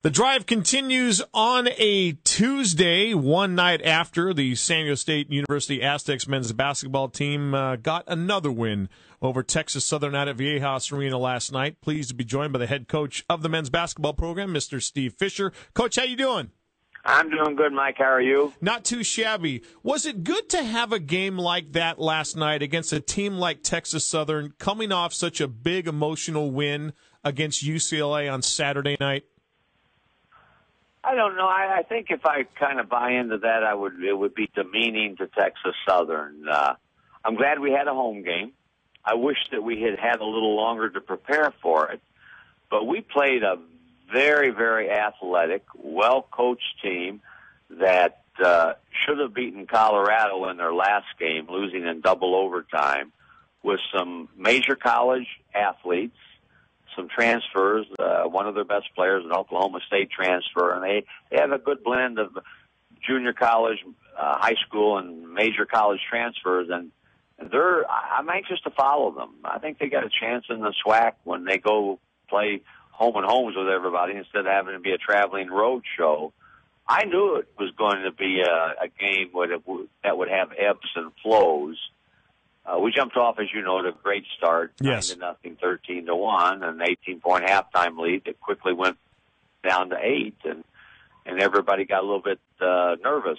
The drive continues on a Tuesday, one night after the San Diego State University Aztecs men's basketball team got another win over Texas Southern out at Viejas Arena last night. Pleased to be joined by the head coach of the men's basketball program, Mr. Steve Fisher. Coach, how you doing? I'm doing good, Mike. How are you? Not too shabby. Was it good to have a game like that last night against a team like Texas Southern, coming off such a big emotional win against UCLA on Saturday night? I don't know. I think if I kind of buy into that, it would be demeaning to Texas Southern. I'm glad we had a home game. I wish that we had had a little longer to prepare for it. But we played a very, very athletic, well-coached team that should have beaten Colorado in their last game, losing in double overtime, with some major college athletes, some transfers. One of their best players, an Oklahoma State transfer, and they have a good blend of junior college, high school, and major college transfers. And I'm anxious to follow them. I think they got a chance in the SWAC when they go play home and homes with everybody instead of having to be a traveling road show. I knew it was going to be a game that would have ebbs and flows. We jumped off, as you know, to a great start, yes. 9-0, 13-1, an 18-point halftime lead that quickly went down to 8, and everybody got a little bit nervous.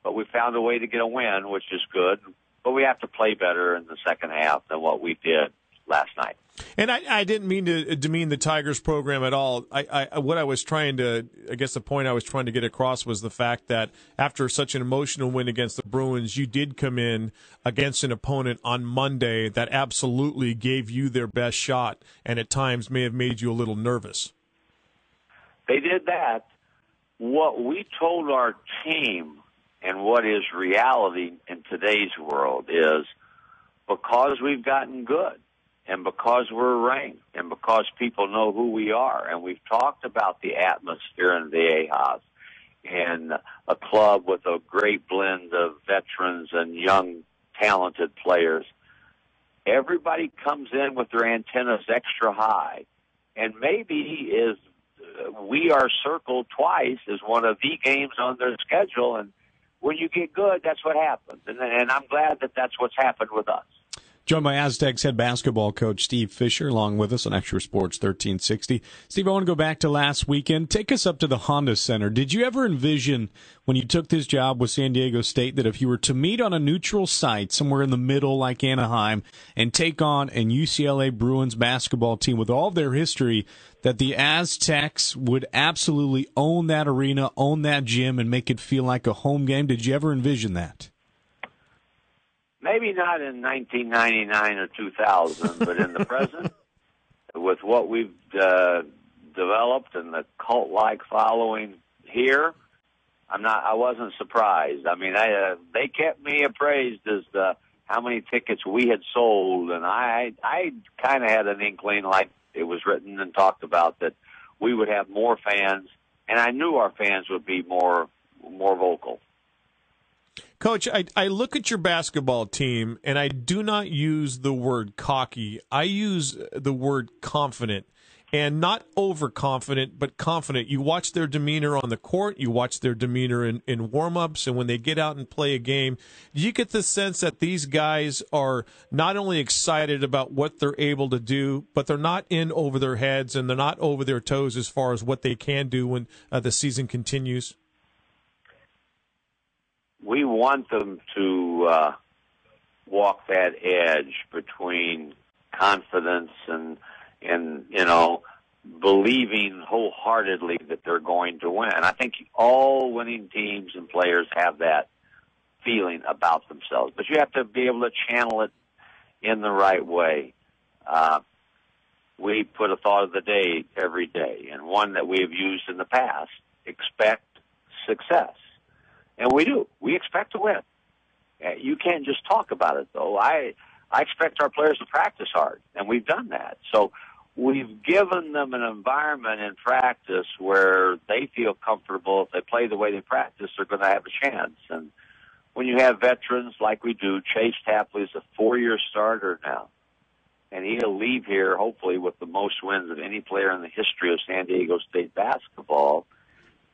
But we found a way to get a win, which is good. But we have to play better in the second half than what we did last night. And I didn't mean to demean the Tigers program at all. What I was trying to, I guess the point I was trying to get across was the fact that after such an emotional win against the Bruins, you did come in against an opponent on Monday that absolutely gave you their best shot and at times may have made you a little nervous. They did that. What we told our team and what is reality in today's world is because we've gotten good, and because we're ranked, and because people know who we are, and we've talked about the atmosphere in Viejas, and a club with a great blend of veterans and young, talented players, everybody comes in with their antennas extra high, and maybe we are circled twice as one of the games on their schedule, and when you get good, that's what happens, and I'm glad that that's what's happened with us. Joined by Aztecs head basketball coach Steve Fisher, along with us on XTRA Sports 1360. Steve, I want to go back to last weekend. Take us up to the Honda Center. Did you ever envision when you took this job with San Diego State that if you were to meet on a neutral site somewhere in the middle like Anaheim and take on an UCLA Bruins basketball team with all their history, that the Aztecs would absolutely own that arena, own that gym, and make it feel like a home game? Did you ever envision that? Maybe not in 1999 or 2000, but in the present, with what we've developed and the cult-like following here, I wasn't surprised. I mean, they kept me appraised as to how many tickets we had sold, and I kind of had an inkling, like it was written and talked about, that we would have more fans, and I knew our fans would be more vocal. Coach, I look at your basketball team, and I do not use the word cocky. I use the word confident, and not overconfident, but confident. You watch their demeanor on the court. You watch their demeanor in warm-ups, and when they get out and play a game, do you get the sense that these guys are not only excited about what they're able to do, but they're not in over their heads, and they're not over their toes as far as what they can do when the season continues? We want them to walk that edge between confidence and believing wholeheartedly that they're going to win. I think all winning teams and players have that feeling about themselves, but you have to be able to channel it in the right way. We put a thought of the day every day, and one that we have used in the past: expect success. And we do. We expect to win. You can't just talk about it, though. I expect our players to practice hard, and we've done that. So we've given them an environment in practice where they feel comfortable. If they play the way they practice, they're going to have a chance. And when you have veterans like we do, Chase Tapley is a 4-year starter now. and he'll leave here hopefully with the most wins of any player in the history of San Diego State basketball.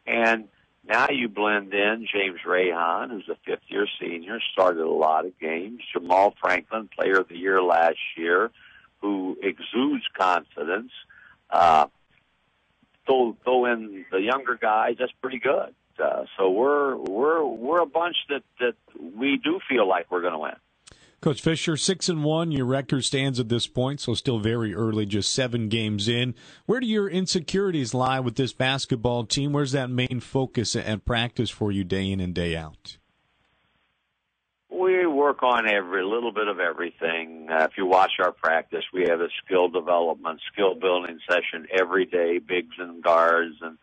And now you blend in James Rahan, who's a fifth-year senior, started a lot of games. Jamal Franklin, player of the year last year, who exudes confidence. Throw in the younger guys, that's pretty good. So we're a bunch that we do feel like we're going to win. Coach Fisher, 6-1, your record stands at this point, so still very early, just 7 games in. Where do your insecurities lie with this basketball team? Where's that main focus and practice for you day in and day out? We work on every little bit of everything. If you watch our practice, we have a skill development, skill building session every day, bigs and guards, and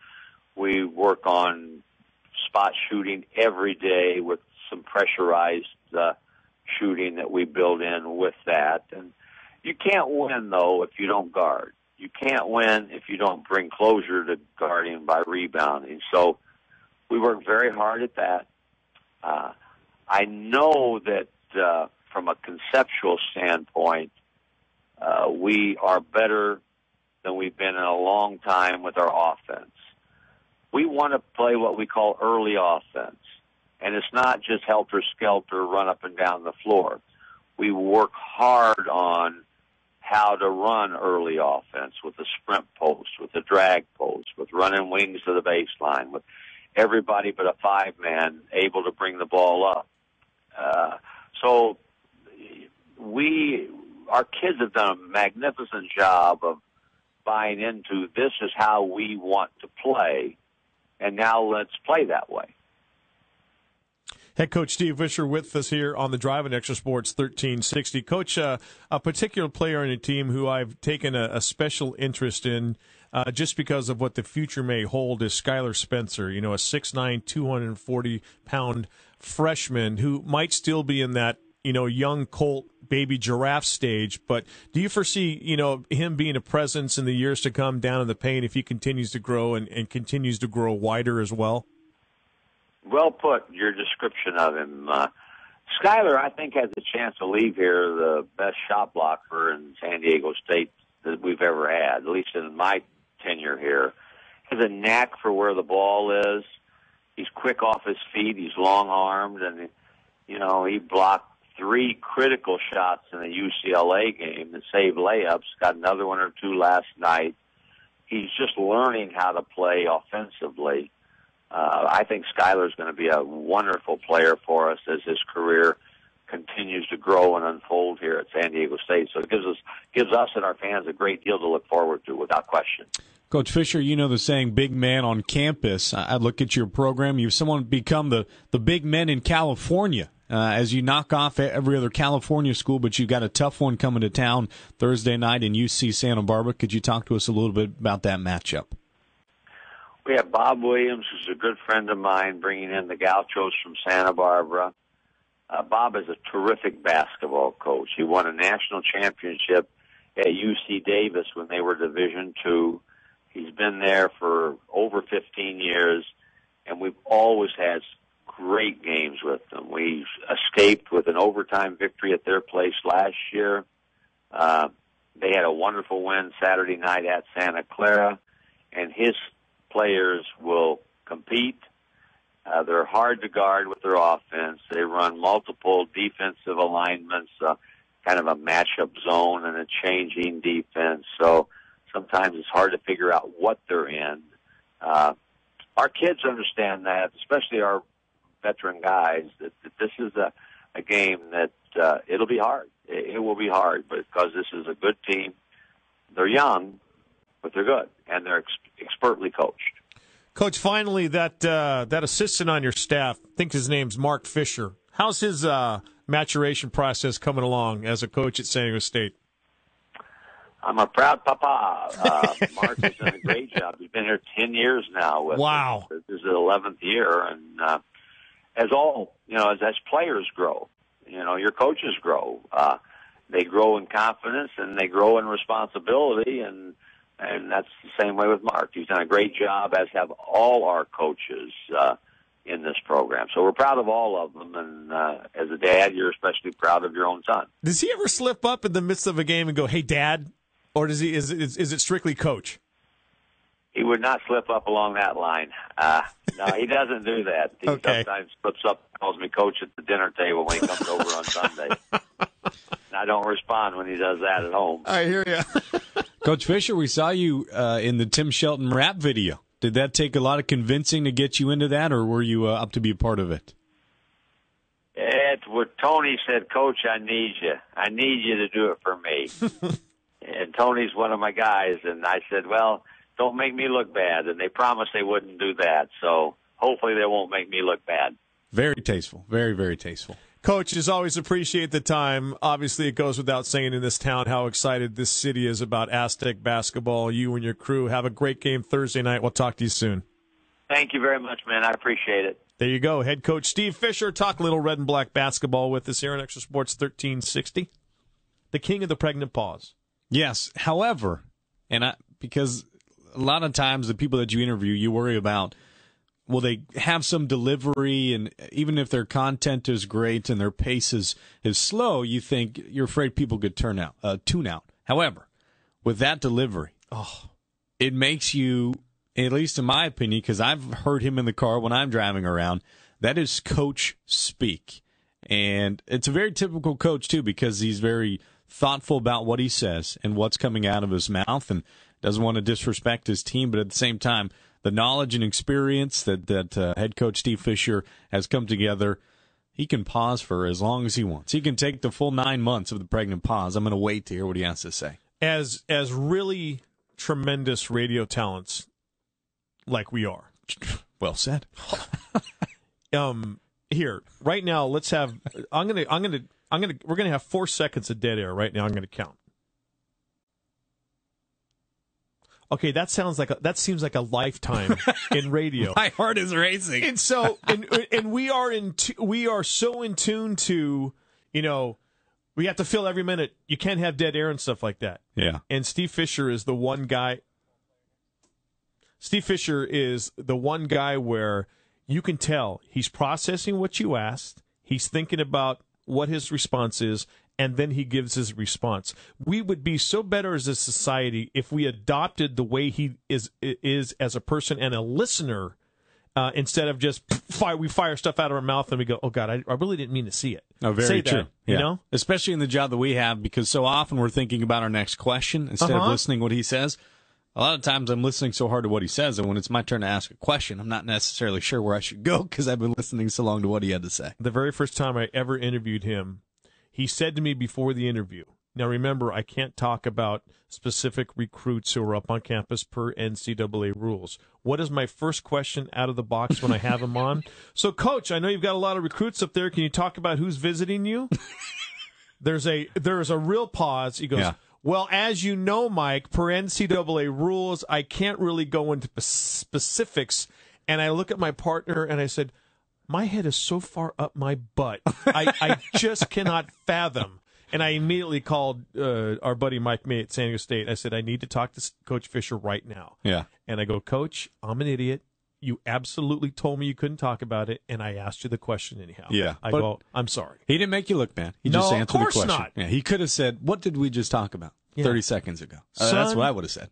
we work on spot shooting every day with some pressurized shooting that we build in with that. And you can't win, though, if you don't guard. You can't win if you don't bring closure to guarding by rebounding. So we work very hard at that. I know that from a conceptual standpoint, we are better than we've been in a long time with our offense. We want to play what we call early offense. And it's not just helter-skelter, run up and down the floor. We work hard on how to run early offense with the sprint post, with the drag post, with running wings to the baseline, with everybody but a 5-man able to bring the ball up. So our kids have done a magnificent job of buying into this is how we want to play, and now let's play that way. Head coach Steve Fisher with us here on the Drive and Extra Sports 1360. Coach, a particular player on your team who I've taken a special interest in just because of what the future may hold is Skylar Spencer, a 6'9", 240-pound freshman who might still be in that, young colt, baby giraffe stage. But do you foresee, him being a presence in the years to come down in the paint if he continues to grow and continues to grow wider as well? Well put, your description of him. Skylar, I think, has a chance to leave here the best shot blocker in San Diego State that we've ever had, at least in my tenure here. He has a knack for where the ball is. He's quick off his feet. He's long-armed, and, he blocked 3 critical shots in the UCLA game that saved layups, got another one or 2 last night. He's just learning how to play offensively. I think Skylar's going to be a wonderful player for us as his career continues to grow and unfold here at San Diego State. So it gives us and our fans a great deal to look forward to, without question. Coach Fisher, you know the saying, big man on campus. I look at your program. You've somewhat become the big men in California as you knock off every other California school, but you've got a tough one coming to town Thursday night in UC Santa Barbara. Could you talk to us a little bit about that matchup? We have Bob Williams, who's a good friend of mine, bringing in the Gauchos from Santa Barbara. Bob is a terrific basketball coach. He won a national championship at UC Davis when they were Division II. He's been there for over 15 years, and we've always had great games with them. We escaped with an overtime victory at their place last year. They had a wonderful win Saturday night at Santa Clara, and his players will compete. They're hard to guard with their offense. They run multiple defensive alignments, kind of a matchup zone and a changing defense. So sometimes it's hard to figure out what they're in. Our kids understand that, especially our veteran guys, that this is a game that it'll be hard. It will be hard because this is a good team. They're young, but they're good, and they're expertly coached. Coach, finally, that assistant on your staff, I think his name's Mark Fisher. How's his maturation process coming along as a coach at San Diego State? I'm a proud papa. Mark has done a great job. He's been here 10 years now. Wow. This is the 11th year. And as players grow, your coaches grow. They grow in confidence and they grow in responsibility, and that's the same way with Mark. He's done a great job, as have all our coaches, in this program. So we're proud of all of them, and as a dad, you're especially proud of your own son. Does he ever slip up in the midst of a game and go, "Hey, Dad," or does he? Is it strictly coach? He would not slip up along that line. No, he doesn't do that. He sometimes slips up and calls me coach at the dinner table when he comes over on Sunday. And I don't respond when he does that at home. I hear you. Coach Fisher, we saw you in the Tim Shelton rap video. Did that take a lot of convincing to get you into that, or were you up to be a part of it? It's what Tony said, Coach, I need you. I need you to do it for me. And Tony's one of my guys, and I said, well, don't make me look bad. And they promised they wouldn't do that, so hopefully they won't make me look bad. Very tasteful. Very, very tasteful. Coach, as always, appreciate the time. Obviously, it goes without saying in this town how excited this city is about Aztec basketball. You and your crew have a great game Thursday night. We'll talk to you soon. Thank you very much, man. I appreciate it. There you go. Head coach Steve Fisher, talk little red and black basketball with us here on Extra Sports 1360. The king of the pregnant pause. Yes. However, because a lot of times the people that you interview, you worry about, will they have some delivery, and even if their content is great and their pace is slow, you're afraid people could tune out. However, with that delivery, it makes you, at least in my opinion, because I've heard him in the car when I'm driving around, that is coach speak. And it's a very typical coach, too, because he's very thoughtful about what he says and what's coming out of his mouth, and doesn't want to disrespect his team, but at the same time, the knowledge and experience that head coach Steve Fisher has come together, he can pause for as long as he wants. He can take the full 9 months of the pregnant pause. I'm going to wait to hear what he has to say. As really tremendous radio talents like we are. Well said. Here, right now, let's have. We're gonna have 4 seconds of dead air right now. I'm gonna count. Okay, that seems like a lifetime in radio. My heart is racing. And so, and we are so in tune to, we have to fill every minute. You can't have dead air and stuff like that. Yeah. And Steve Fisher is the one guy. Steve Fisher is the one guy where you can tell he's processing what you asked. He's thinking about what his response is, and then he gives his response. We would be so better as a society if we adopted the way he is as a person and a listener, instead of just we fire stuff out of our mouth and we go, oh, God, I really didn't mean to see it. Oh, very Say true. That, you know? Especially in the job that we have, because so often we're thinking about our next question instead of listening what he says. A lot of times I'm listening so hard to what he says, and when it's my turn to ask a question, I'm not necessarily sure where I should go because I've been listening so long to what he had to say. The very first time I ever interviewed him, he said to me before the interview, now remember, I can't talk about specific recruits who are up on campus per NCAA rules. What is my first question out of the box when I have him on? So, Coach, I know you've got a lot of recruits up there. Can you talk about who's visiting you? There's a real pause. He goes, Yeah. Well, as you know, Mike, per NCAA rules, I can't really go into specifics. And I look at my partner and I said, my head is so far up my butt. I just cannot fathom. And I immediately called our buddy Mike May at San Diego State. I said, I need to talk to Coach Fisher right now. Yeah. And I go, Coach, I'm an idiot. You absolutely told me you couldn't talk about it, and I asked you the question anyhow. Yeah. I go, I'm sorry. He didn't make you look bad. He just answered the question. Of course not. Yeah, he could have said, what did we just talk about 30 seconds ago? That's what I would have said.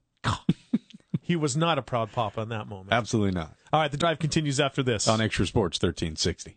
He was not a proud papa in that moment. Absolutely not. All right, the drive continues after this. On Extra Sports 1360.